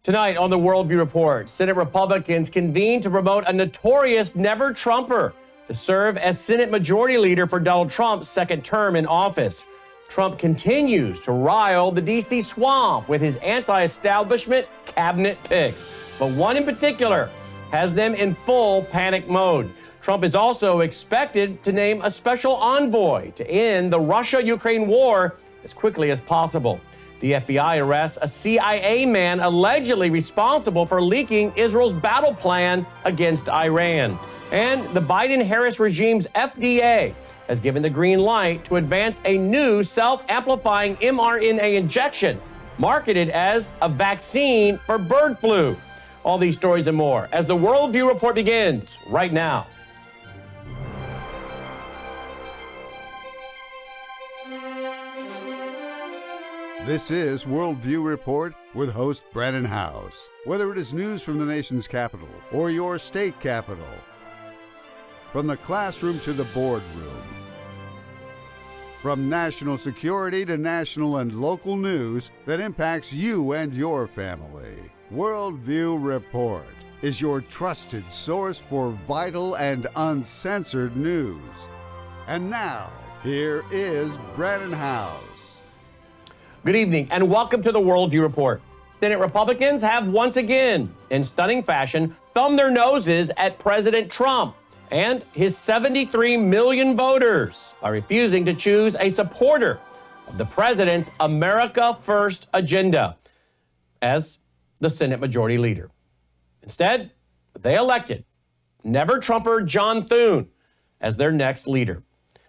Tonight on the Worldview Report, Senate Republicans convene to promote a notorious never-Trumper to serve as Senate Majority Leader for Donald Trump's second term in office. Trump continues to rile the D.C. swamp with his anti-establishment cabinet picks, but one in particular has them in full panic mode. Trump is also expected to name a special envoy to end the Russia-Ukraine war as quickly as possible. The FBI arrests a CIA man allegedly responsible for leaking Israel's battle plan against Iran. And the Biden-Harris regime's FDA has given the green light to advance a new self-amplifying mRNA injection marketed as a vaccine for bird flu. All these stories and more as the Worldview Report begins right now. This is Worldview Report with host Brannon Howse. Whether it is news from the nation's capital or your state capital, from the classroom to the boardroom, from national security to national and local news that impacts you and your family, Worldview Report is your trusted source for vital and uncensored news. And now, here is Brannon Howse. Good evening and welcome to the Worldview Report. Senate Republicans have once again, in stunning fashion, thumbed their noses at President Trump and his 73 million voters by refusing to choose a supporter of the president's America First agenda as the Senate Majority Leader. Instead, they elected never-Trumper John Thun as their next leader.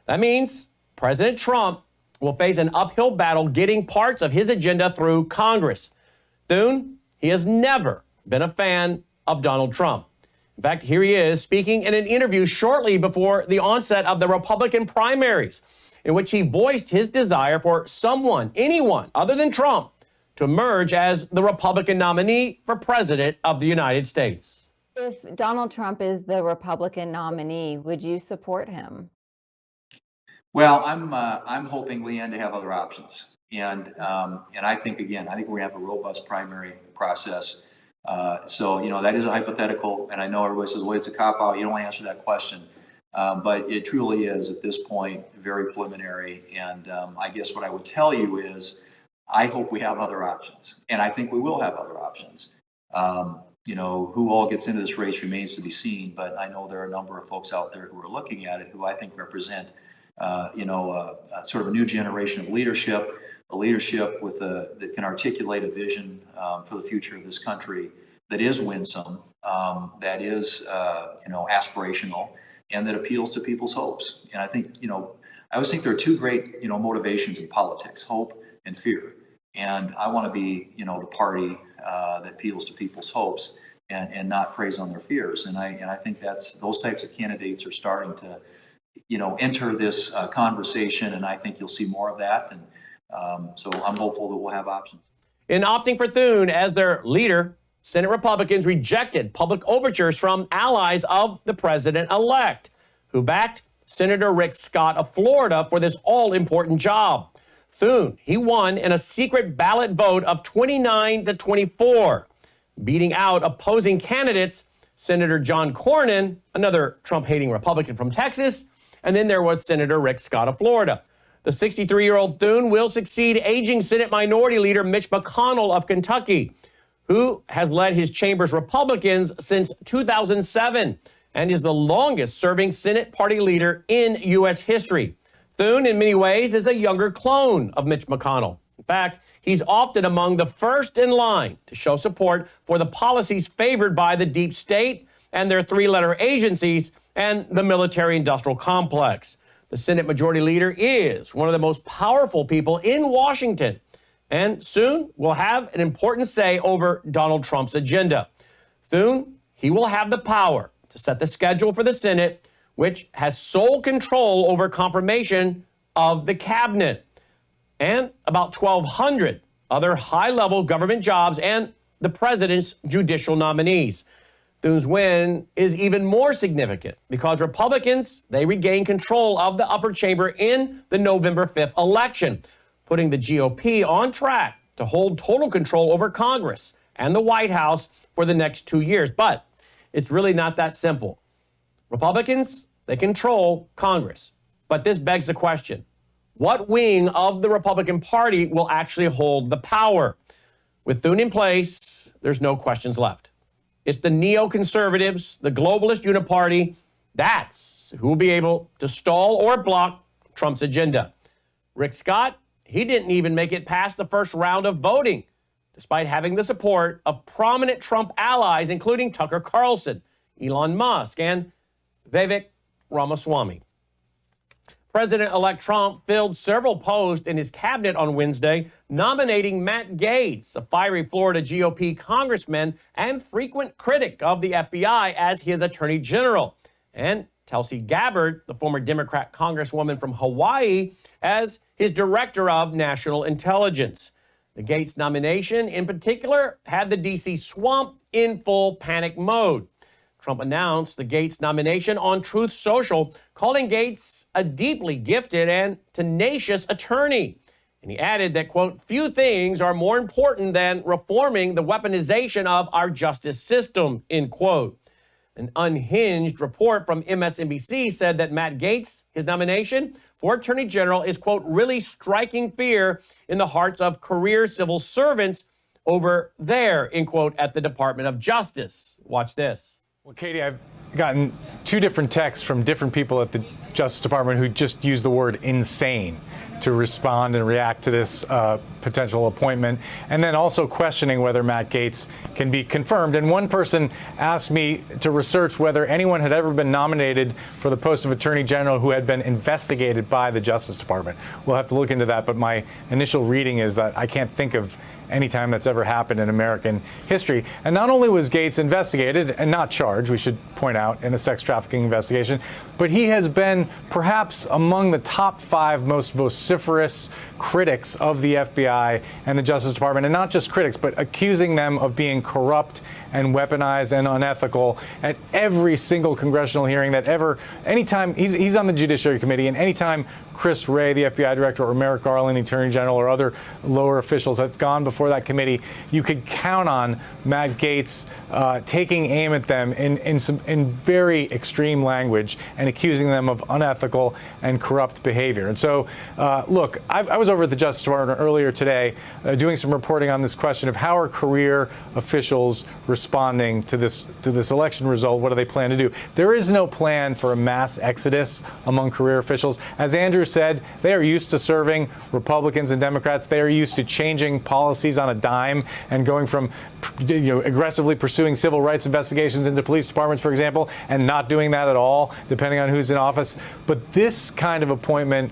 That means President Trump will face an uphill battle getting parts of his agenda through Congress. Thun, he has never been a fan of Donald Trump. In fact, here he is speaking in an interview shortly before the onset of the Republican primaries, in which he voiced his desire for anyone other than Trump, to emerge as the Republican nominee for president of the United States. If Donald Trump is the Republican nominee, would you support him? Well, I'm hoping, Leanne, to have other options, and I think we're going to have a robust primary process. So that is a hypothetical, and I know everybody says, "Well, it's a cop out. You don't want to answer that question," but it truly is at this point very preliminary. And I guess what I would tell you is, I hope we have other options, and I think we will have other options. Who all gets into this race remains to be seen, but I know there are a number of folks out there who are looking at it who I think represent sort of a new generation of leadership, a leadership that can articulate a vision for the future of this country that is winsome, that is, aspirational, and that appeals to people's hopes. And I think, I always think there are two great, motivations in politics: hope and fear. And I want to be, the party that appeals to people's hopes and not preys on their fears. And I think those types of candidates are starting to enter this conversation, and I think you'll see more of that. And so I'm hopeful that we'll have options. In opting for Thun as their leader, Senate Republicans rejected public overtures from allies of the president-elect, who backed Senator Rick Scott of Florida for this all-important job. Thun, he won in a secret ballot vote of 29-24, beating out opposing candidates Senator John Cornyn, another Trump-hating Republican from Texas, and then there was Senator Rick Scott of Florida. The 63-year-old Thun will succeed aging Senate Minority Leader Mitch McConnell of Kentucky, who has led his chamber's Republicans since 2007 and is the longest-serving Senate party leader in U.S. history. Thun, in many ways, is a younger clone of Mitch McConnell. In fact, he's often among the first in line to show support for the policies favored by the deep state and their three-letter agencies and the military-industrial complex. The Senate Majority Leader is one of the most powerful people in Washington, and soon will have an important say over Donald Trump's agenda. Thun, he will have the power to set the schedule for the Senate, which has sole control over confirmation of the cabinet and about 1,200 other high-level government jobs and the president's judicial nominees. Thun's win is even more significant because Republicans, they regain control of the upper chamber in the November 5th election, putting the GOP on track to hold total control over Congress and the White House for the next 2 years. But it's really not that simple. Republicans, they control Congress. But this begs the question, what wing of the Republican Party will actually hold the power? With Thun in place, there's no questions left. It's the neoconservatives, the globalist uniparty. That's who will be able to stall or block Trump's agenda. Rick Scott, he didn't even make it past the first round of voting, despite having the support of prominent Trump allies, including Tucker Carlson, Elon Musk, and Vivek Ramaswamy. President-elect Trump filled several posts in his cabinet on Wednesday, nominating Matt Gaetz, a fiery Florida GOP congressman and frequent critic of the FBI, as his attorney general, and Tulsi Gabbard, the former Democrat congresswoman from Hawaii, as his director of national intelligence. The Gaetz nomination, in particular, had the D.C. swamp in full panic mode. Trump announced the Gaetz nomination on Truth Social, calling Gaetz a deeply gifted and tenacious attorney. And he added that, quote, few things are more important than reforming the weaponization of our justice system, end quote. An unhinged report from MSNBC said that Matt Gaetz, his nomination for Attorney General, is, quote, really striking fear in the hearts of career civil servants over there, end quote, at the Department of Justice. Watch this. Well, Katie, I've gotten two different texts from different people at the Justice Department who just used the word insane to respond and react to this potential appointment, and then also questioning whether Matt Gaetz can be confirmed. And one person asked me to research whether anyone had ever been nominated for the post of Attorney General who had been investigated by the Justice Department. We'll have to look into that, but my initial reading is that I can't think of any time that's ever happened in American history. And not only was Gaetz investigated and not charged, we should point out, in a sex trafficking investigation, but he has been perhaps among the top 5 most vociferous critics of the FBI and the Justice Department, and not just critics, but accusing them of being corrupt and weaponized and unethical at every single congressional hearing that ever, anytime, he's on the Judiciary Committee, and anytime Chris Wray, the FBI director, or Merrick Garland, the Attorney General, or other lower officials have gone before that committee, you could count on Matt Gaetz taking aim at them in very extreme language and accusing them of unethical and corrupt behavior. And so, look, I was over at the Justice Department earlier today doing some reporting on this question of how are career officials responding to this election result. What do they plan to do? There is no plan for a mass exodus among career officials. As Andrew said, they are used to serving Republicans and Democrats. They are used to changing policies on a dime and going from aggressively pursuing civil rights investigations into police departments, for example, and not doing that at all, depending on who's in office. But this kind of appointment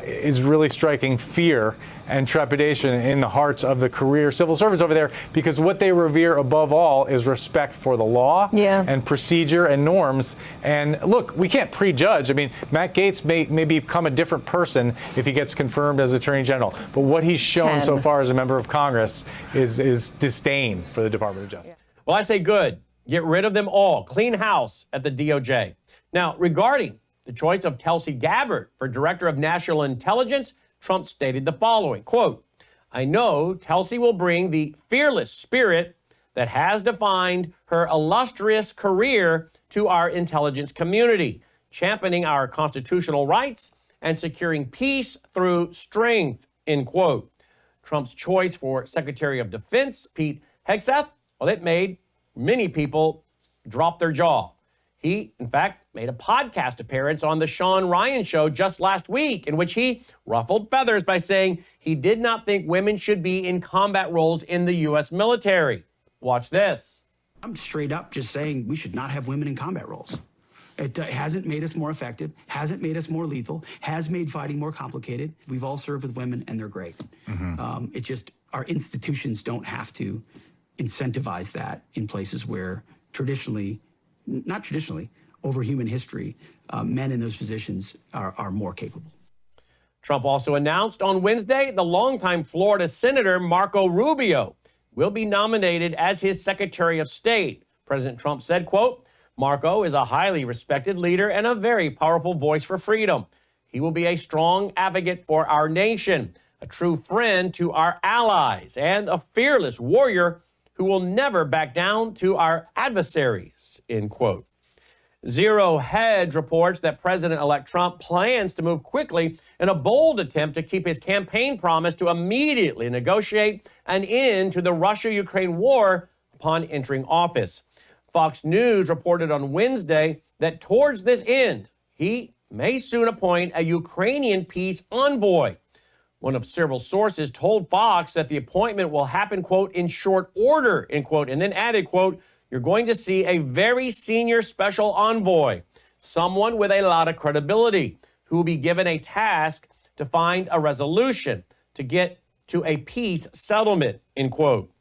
is really striking fear and trepidation in the hearts of the career civil servants over there, because what they revere above all is respect for the law and procedure and norms. And look, we can't prejudge. I mean, Matt Gaetz may become a different person if he gets confirmed as Attorney General. But what he's shown so far as a member of Congress is disdain for the Department of Justice. Well, I say good. Get rid of them all. Clean house at the DOJ. Now, regarding the choice of Tulsi Gabbard for Director of National Intelligence, Trump stated the following, quote, I know Tulsi will bring the fearless spirit that has defined her illustrious career to our intelligence community, championing our constitutional rights and securing peace through strength, end quote. Trump's choice for Secretary of Defense, Pete Hegseth, well, it made many people drop their jaw. He, in fact, made a podcast appearance on the Sean Ryan Show just last week, in which he ruffled feathers by saying he did not think women should be in combat roles in the U.S. military. Watch this. I'm straight up just saying we should not have women in combat roles. It hasn't made us more effective, hasn't made us more lethal, has made fighting more complicated. We've all served with women, and they're great. It just, our institutions don't have to incentivize that in places where not traditionally, over human history, men in those positions are more capable. Trump also announced on Wednesday the longtime Florida Senator Marco Rubio will be nominated as his Secretary of State. President Trump said, quote, Marco is a highly respected leader and a very powerful voice for freedom. He will be a strong advocate for our nation, a true friend to our allies, and a fearless warrior who will never back down to our adversaries, end quote. Zero Hedge reports that President-elect Trump plans to move quickly in a bold attempt to keep his campaign promise to immediately negotiate an end to the Russia-Ukraine war upon entering office. Fox News reported on Wednesday that towards this end, he may soon appoint a Ukrainian peace envoy. One of several sources told Fox that the appointment will happen, quote, in short order, end quote, and then added, quote, you're going to see a very senior special envoy, someone with a lot of credibility, who will be given a task to find a resolution to get to a peace settlement, end quote.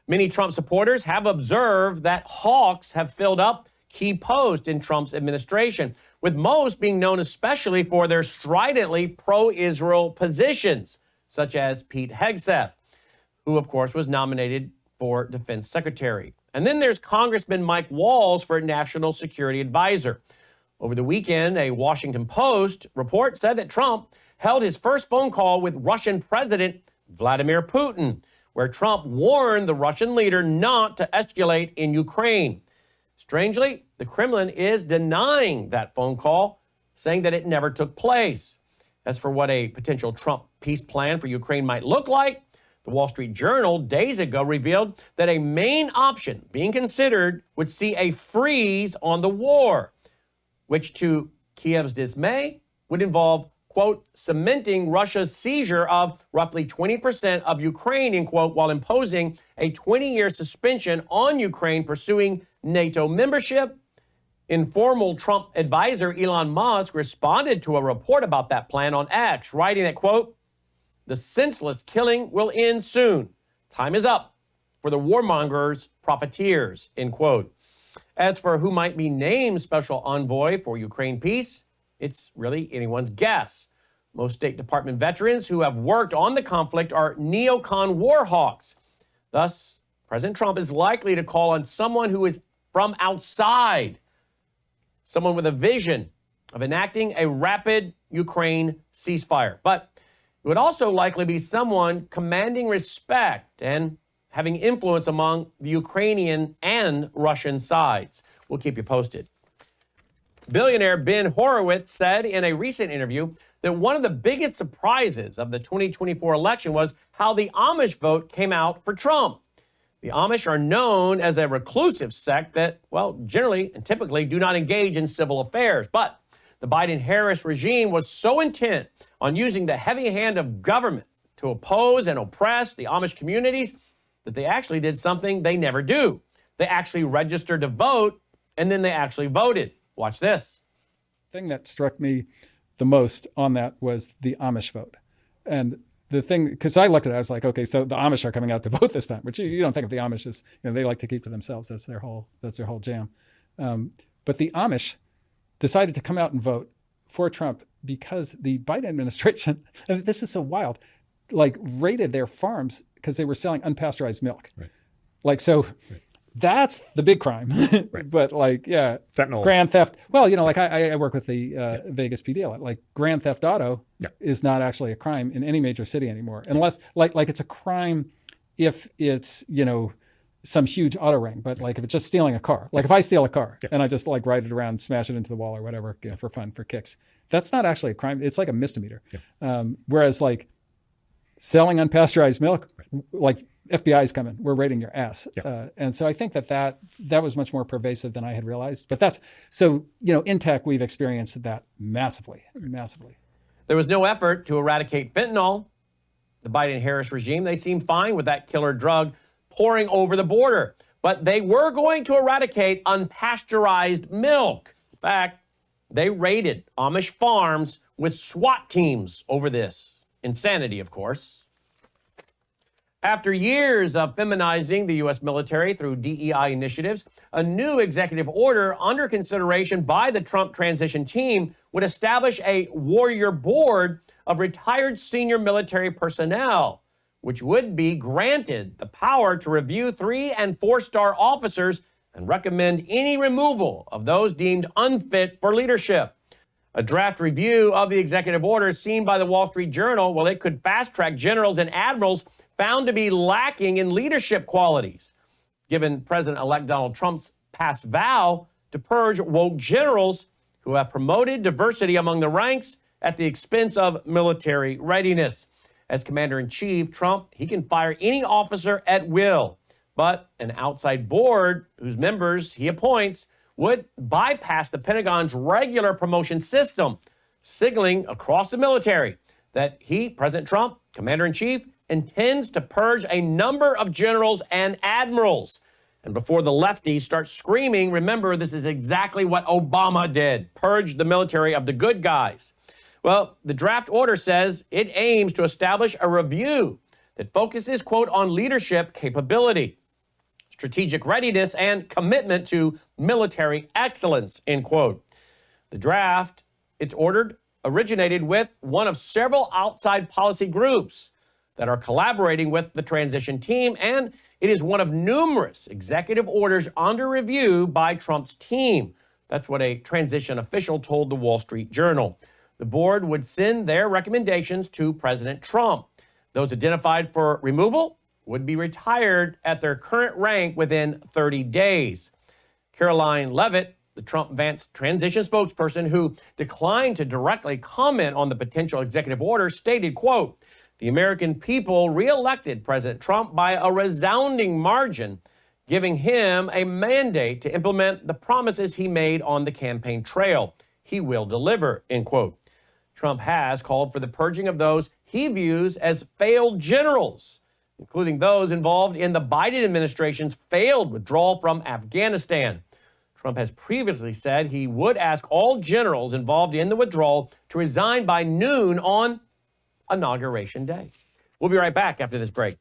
Many Trump supporters have observed that hawks have filled up key posts in Trump's administration, with most being known especially for their stridently pro-Israel positions, such as Pete Hegseth, who, of course, was nominated for defense secretary. And then there's Congressman Mike Waltz for national security advisor. Over the weekend, a Washington Post report said that Trump held his first phone call with Russian President Vladimir Putin, where Trump warned the Russian leader not to escalate in Ukraine. Strangely, the Kremlin is denying that phone call, saying that it never took place. As for what a potential Trump peace plan for Ukraine might look like, the Wall Street Journal days ago revealed that a main option being considered would see a freeze on the war, which to Kiev's dismay would involve, quote, cementing Russia's seizure of roughly 20% of Ukraine, end quote, while imposing a 20-year suspension on Ukraine pursuing NATO membership. Informal Trump advisor Elon Musk responded to a report about that plan on X, writing that, quote, the senseless killing will end soon. Time is up for the warmongers, profiteers, end quote. As for who might be named special envoy for Ukraine peace, it's really anyone's guess. Most State Department veterans who have worked on the conflict are neocon war hawks. Thus, President Trump is likely to call on someone who is from outside, someone with a vision of enacting a rapid Ukraine ceasefire. But it would also likely be someone commanding respect and having influence among the Ukrainian and Russian sides. We'll keep you posted. Billionaire Ben Horowitz said in a recent interview that one of the biggest surprises of the 2024 election was how the Amish vote came out for Trump. The Amish are known as a reclusive sect that, well, generally and typically do not engage in civil affairs. But the Biden-Harris regime was so intent on using the heavy hand of government to oppose and oppress the Amish communities that they actually did something they never do. They actually registered to vote, and then they actually voted. Watch this. The thing that struck me the most on that was the Amish vote. And the thing, because I looked at it, I was like, okay, so the Amish are coming out to vote this time, which you don't think of the Amish as, they like to keep to themselves. That's their whole jam. But the Amish decided to come out and vote for Trump because the Biden administration, and this is so wild, like raided their farms because they were selling unpasteurized milk. Right. Like, so right. That's the big crime. Right. But like, yeah, fentanyl, grand theft. Well, like I work with the Vegas PD. Like grand theft auto is not actually a crime in any major city anymore, unless like it's a crime if it's, some huge auto ring. But like if it's just stealing a car, like if I steal a car and I just like ride it around, smash it into the wall or whatever, for fun, for kicks, that's not actually a crime. It's like a misdemeanor. Whereas like selling unpasteurized milk, like FBI is coming, we're raiding your ass. And so I think that was much more pervasive than I had realized. But that's, so, in tech, we've experienced that massively. There was no effort to eradicate fentanyl. The Biden-Harris regime, they seemed fine with that killer drug pouring over the border. But they were going to eradicate unpasteurized milk. In fact, they raided Amish farms with SWAT teams over this. Insanity, of course. After years of feminizing the U.S. military through DEI initiatives, a new executive order under consideration by the Trump transition team would establish a warrior board of retired senior military personnel, which would be granted the power to review 3- and 4-star officers and recommend any removal of those deemed unfit for leadership. A draft review of the executive order seen by the Wall Street Journal, well, it could fast-track generals and admirals found to be lacking in leadership qualities, given President-elect Donald Trump's past vow to purge woke generals who have promoted diversity among the ranks at the expense of military readiness. As commander-in-chief, Trump, he can fire any officer at will, but an outside board whose members he appoints would bypass the Pentagon's regular promotion system, signaling across the military that he, President Trump, commander-in-chief, intends to purge a number of generals and admirals. And before the lefties start screaming, remember, this is exactly what Obama did, purge the military of the good guys. Well, the draft order says it aims to establish a review that focuses, quote, on leadership capability, strategic readiness, and commitment to military excellence, end quote. The draft, it's ordered, originated with one of several outside policy groups that are collaborating with the transition team, and it is one of numerous executive orders under review by Trump's team. That's what a transition official told the Wall Street Journal. The board would send their recommendations to President Trump. Those identified for removal would be retired at their current rank within 30 days. Caroline Leavitt, the Trump-Vance transition spokesperson who declined to directly comment on the potential executive order, stated, quote, "The American people re-elected President Trump by a resounding margin, giving him a mandate to implement the promises he made on the campaign trail. He will deliver," end quote. Trump has called for the purging of those he views as failed generals, including those involved in the Biden administration's failed withdrawal from Afghanistan. Trump has previously said he would ask all generals involved in the withdrawal to resign by noon on Inauguration Day. We'll be right back after this break.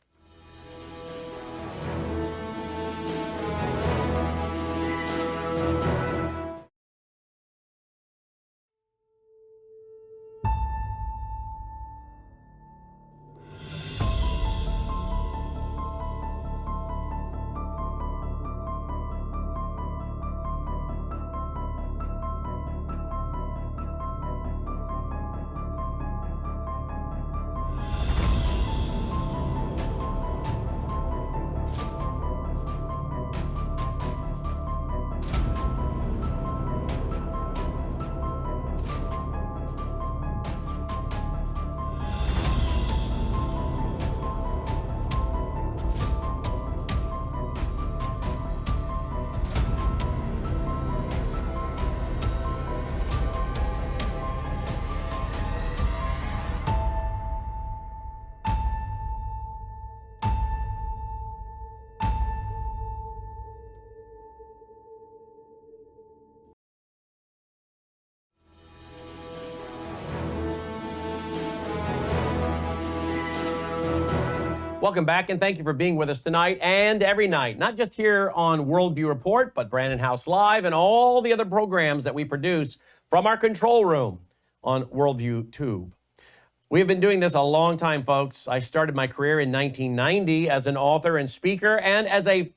Welcome back, and thank you for being with us tonight and every night, not just here on Worldview Report, but Brannon Howse Live and all the other programs that we produce from our control room on Worldview Tube. We have been doing this a long time, folks. I started my career in 1990 as an author and speaker and as a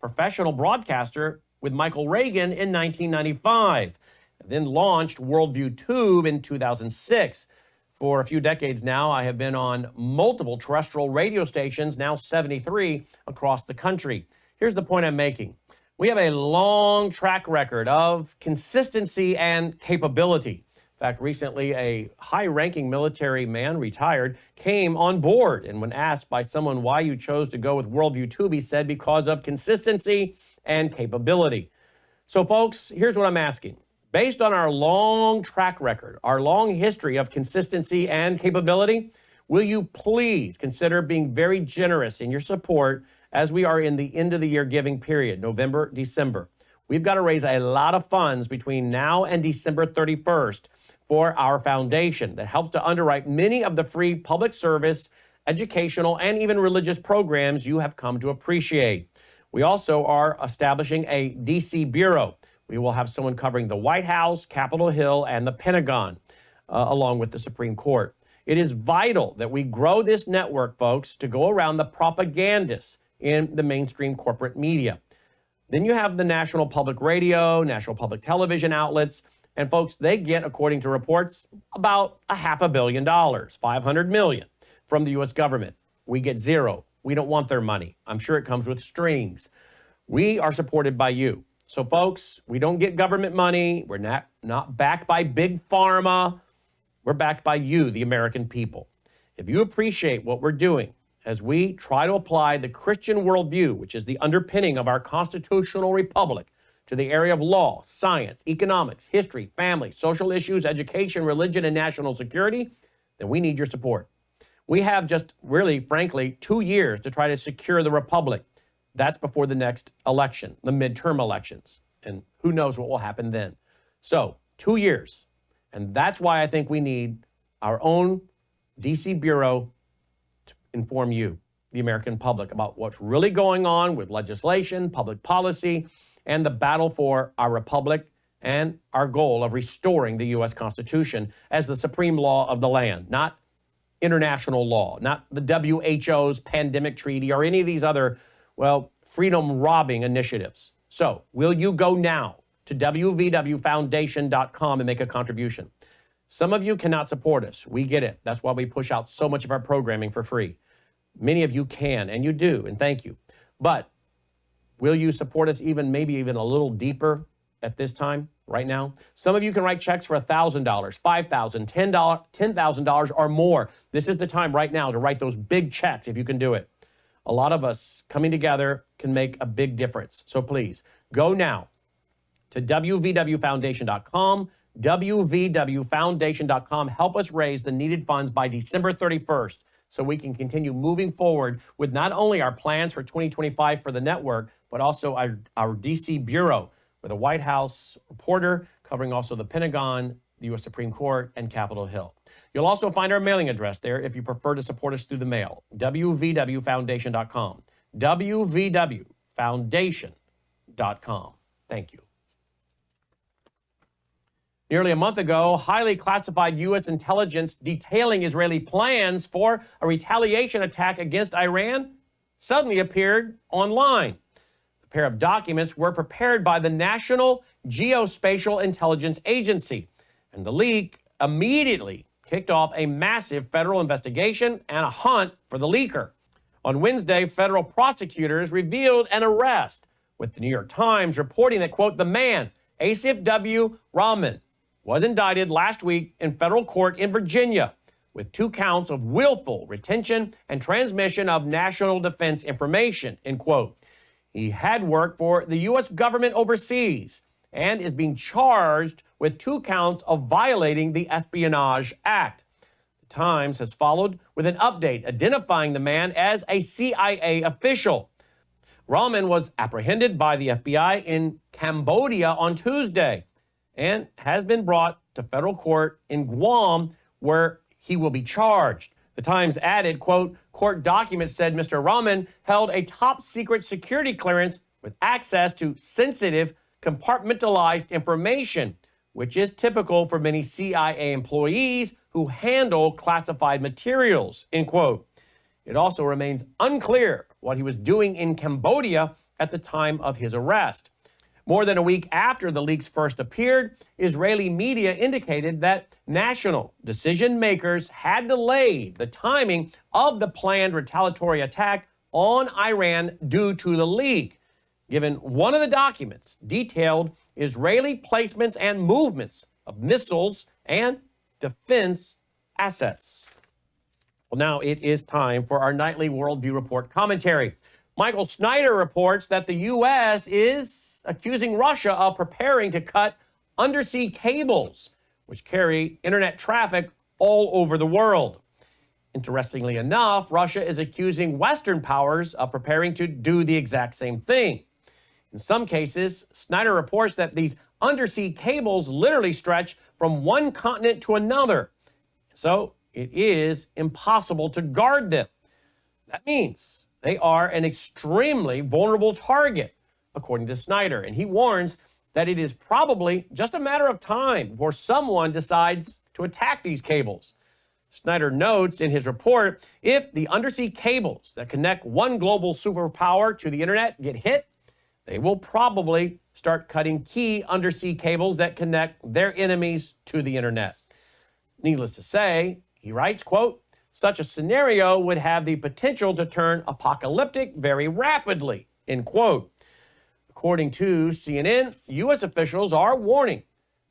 professional broadcaster with Michael Reagan in 1995, then launched Worldview Tube in 2006. For a few decades now, I have been on multiple terrestrial radio stations, now 73, across the country. Here's the point I'm making. We have a long track record of consistency and capability. In fact, recently, a high-ranking military man, retired, came on board. And when asked by someone why you chose to go with Worldview Tube, he said, because of consistency and capability. So, folks, here's what I'm asking. Based on our long track record, our long history of consistency and capability, will you please consider being very generous in your support as we are in the end of the year giving period, November, December. We've got to raise a lot of funds between now and December 31st for our foundation that helps to underwrite many of the free public service, educational, and even religious programs you have come to appreciate. We also are establishing a DC bureau. We will have someone covering the White House, Capitol Hill, and the Pentagon, along with the Supreme Court. It is vital that we grow this network, folks, to go around the propagandists in the mainstream corporate media. Then you have the National Public Radio, National Public Television outlets, and folks, they get, according to reports, about $500 million, $500 million from the U.S. government. we get zero. We don't want their money. I'm sure it comes with strings. We are supported by you. So, folks, we don't get government money. We're not backed by big pharma. We're backed by you, the American people. If you appreciate what we're doing as we try to apply the Christian worldview, which is the underpinning of our constitutional republic, to the area of law, science, economics, history, family, social issues, education, religion, and national security, then we need your support. We have just really, frankly, 2 years to try to secure the republic. That's before the next election, the midterm elections. And who knows what will happen then. So, 2 years. And that's why I think we need our own D.C. Bureau to inform you, the American public, about what's really going on with legislation, public policy, and the battle for our republic and our goal of restoring the U.S. Constitution as the supreme law of the land, not international law, not the WHO's pandemic treaty or any of these other, freedom-robbing initiatives. So, will you go now to WVWFoundation.com and make a contribution? Some of you cannot support us. We get it. That's why we push out so much of our programming for free. Many of you can, and you do, and thank you. But will you support us maybe even a little deeper at this time, right now? Some of you can write checks for $1,000, $5,000, $10,000 or more. This is the time right now to write those big checks if you can do it. A lot of us coming together can make a big difference. So please, go now to WVWFoundation.com, WVWFoundation.com. Help us raise the needed funds by December 31st so we can continue moving forward with not only our plans for 2025 for the network, but also our D.C. Bureau with a White House reporter covering also the Pentagon, the U.S. Supreme Court, and Capitol Hill. You'll also find our mailing address there if you prefer to support us through the mail, WVWFoundation.com, WVWFoundation.com. Thank you. Nearly a month ago, highly classified U.S. intelligence detailing Israeli plans for a retaliation attack against Iran suddenly appeared online. The pair of documents were prepared by the National Geospatial Intelligence Agency, and the leak immediately kicked off a massive federal investigation and a hunt for the leaker. On Wednesday, federal prosecutors revealed an arrest, with the New York Times reporting that, quote, the man, Asif W. Rahman, was indicted last week in federal court in Virginia with 2 counts of willful retention and transmission of national defense information, end quote. He had worked for the U.S. government overseas and is being charged with 2 counts of violating the Espionage Act. The Times has followed with an update identifying the man as a CIA official. Rahman was apprehended by the FBI in Cambodia on Tuesday and has been brought to federal court in Guam, where he will be charged. The Times added, quote, court documents said Mr. Rahman held a top secret security clearance with access to sensitive, compartmentalized information, which is typical for many CIA employees who handle classified materials, end quote. It also remains unclear what he was doing in Cambodia at the time of his arrest. More than a week after the leaks first appeared, Israeli media indicated that national decision makers had delayed the timing of the planned retaliatory attack on Iran due to the leak, given one of the documents detailed Israeli placements and movements of missiles and defense assets. Well, now it is time for our nightly Worldview Report commentary. Michael Snyder reports that the U.S. is accusing Russia of preparing to cut undersea cables, which carry internet traffic all over the world. Interestingly enough, Russia is accusing Western powers of preparing to do the exact same thing. In some cases, Snyder reports that these undersea cables literally stretch from one continent to another. So it is impossible to guard them. That means they are an extremely vulnerable target, according to Snyder. And he warns that it is probably just a matter of time before someone decides to attack these cables. Snyder notes in his report, if the undersea cables that connect one global superpower to the internet get hit, they will probably start cutting key undersea cables that connect their enemies to the internet. Needless to say, he writes, quote, Such a scenario would have the potential to turn apocalyptic very rapidly, end quote. According to CNN, U.S. officials are warning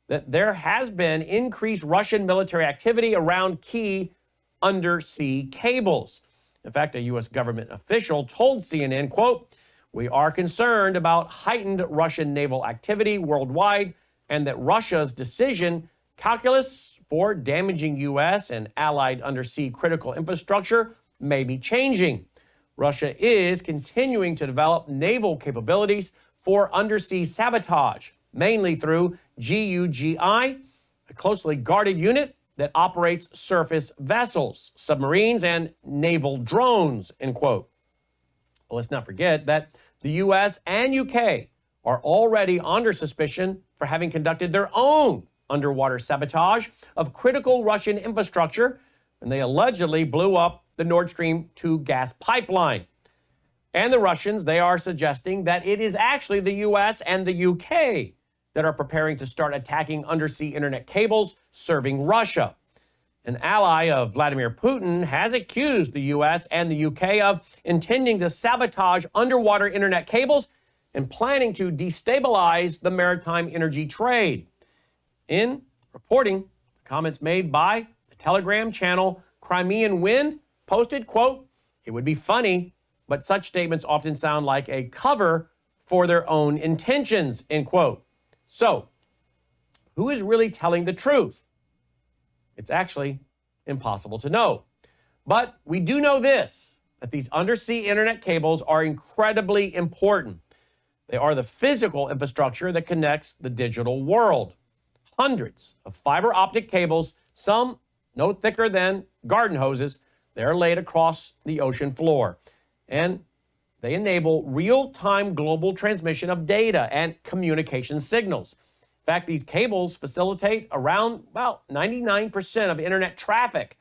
that there has been increased Russian military activity around key undersea cables. In fact, a U.S. government official told CNN, quote, "We are concerned about heightened Russian naval activity worldwide and that Russia's decision calculus for damaging U.S. and allied undersea critical infrastructure may be changing. Russia is continuing to develop naval capabilities for undersea sabotage, mainly through GUGI, a closely guarded unit that operates surface vessels, submarines, and naval drones," end quote. Well, let's not forget that the U.S. and U.K. are already under suspicion for having conducted their own underwater sabotage of critical Russian infrastructure, and they allegedly blew up the Nord Stream 2 gas pipeline. And the Russians, they are suggesting that it is actually the U.S. and the U.K. that are preparing to start attacking undersea internet cables serving Russia. An ally of Vladimir Putin has accused the U.S. and the U.K. of intending to sabotage underwater internet cables and planning to destabilize the maritime energy trade. In reporting, the comments made by the Telegram channel Crimean Wind posted, quote, "It would be funny, but such statements often sound like a cover for their own intentions," end quote. So, who is really telling the truth? It's actually impossible to know. But we do know this, that these undersea internet cables are incredibly important. They are the physical infrastructure that connects the digital world. Hundreds of fiber optic cables, some no thicker than garden hoses, they're laid across the ocean floor. And they enable real-time global transmission of data and communication signals. In fact, these cables facilitate around, 99% of internet traffic,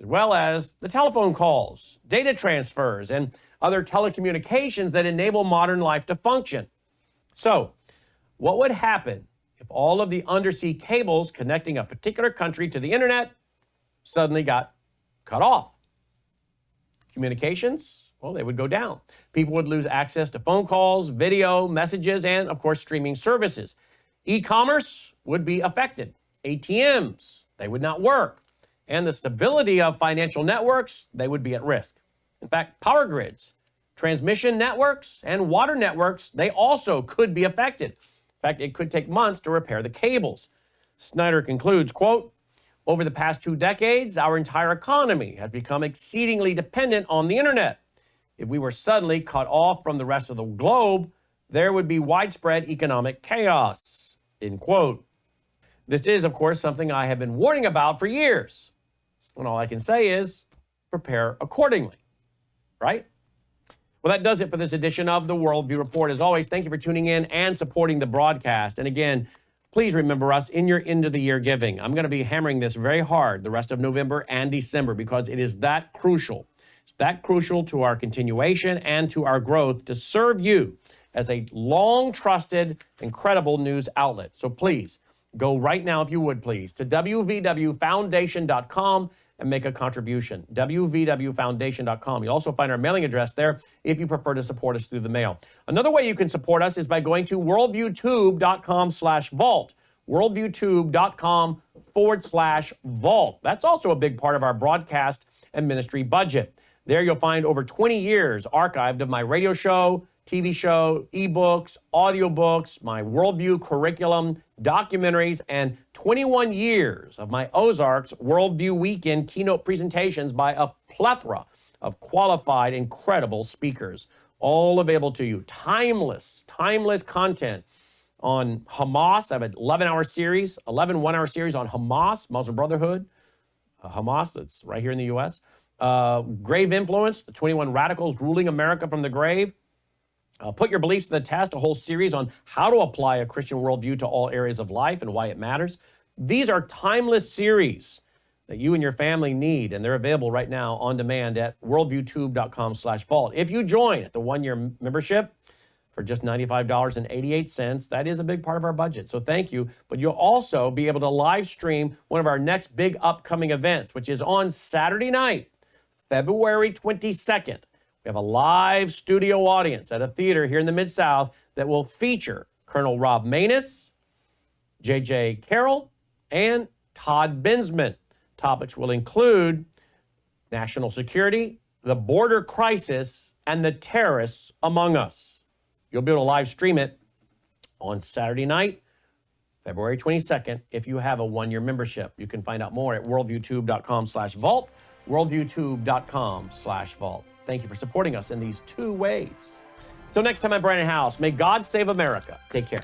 as well as the telephone calls, data transfers, and other telecommunications that enable modern life to function. So, what would happen if all of the undersea cables connecting a particular country to the internet suddenly got cut off? Communications, well, they would go down. People would lose access to phone calls, video, messages, and, of course, streaming services. E-commerce would be affected. ATMs, they would not work. And the stability of financial networks, they would be at risk. In fact, power grids, transmission networks, and water networks, they also could be affected. In fact, it could take months to repair the cables. Snyder concludes, quote, "Over the past 2 decades, our entire economy has become exceedingly dependent on the internet. If we were suddenly cut off from the rest of the globe, there would be widespread economic chaos," end quote. This is, of course, something I have been warning about for years. And all I can say is prepare accordingly, right? Well, that does it for this edition of the Worldview Report. As always, thank you for tuning in and supporting the broadcast. And again, please remember us in your end-of-the-year giving. I'm going to be hammering this very hard the rest of November and December because it is that crucial. It's that crucial to our continuation and to our growth to serve you as a long-trusted, incredible news outlet. So please, go right now, if you would please, to wvwfoundation.com and make a contribution. wvwfoundation.com. You'll also find our mailing address there if you prefer to support us through the mail. Another way you can support us is by going to worldviewtube.com/vault. worldviewtube.com/vault. That's also a big part of our broadcast and ministry budget. There you'll find over 20 years archived of my radio show, TV show, ebooks, audiobooks, my Worldview curriculum, documentaries, and 21 years of my Ozarks Worldview Weekend keynote presentations by a plethora of qualified, incredible speakers, all available to you. Timeless content on Hamas. I have an 11 one-hour series on Hamas, Muslim Brotherhood, Hamas, that's right here in the U.S. Grave Influence, the 21 radicals ruling America from the grave. Put Your Beliefs to the Test, a whole series on how to apply a Christian worldview to all areas of life and why it matters. These are timeless series that you and your family need, and they're available right now on demand at worldviewtube.com/vault. If you join at the 1-year membership, for just $95.88. That is a big part of our budget, so thank you. But you'll also be able to live stream one of our next big upcoming events, which is on Saturday night, February 22nd. We have a live studio audience at a theater here in the Mid-South that will feature Colonel Rob Maness, J.J. Carroll, and Todd Bensman. Topics will include national security, the border crisis, and the terrorists among us. You'll be able to live stream it on Saturday night, February 22nd, if you have a one-year membership. You can find out more at worldviewtube.com/vault, worldviewtube.com/vault. Thank you for supporting us in these two ways. Till next time, I'm Brannon Howse. May God save America. Take care.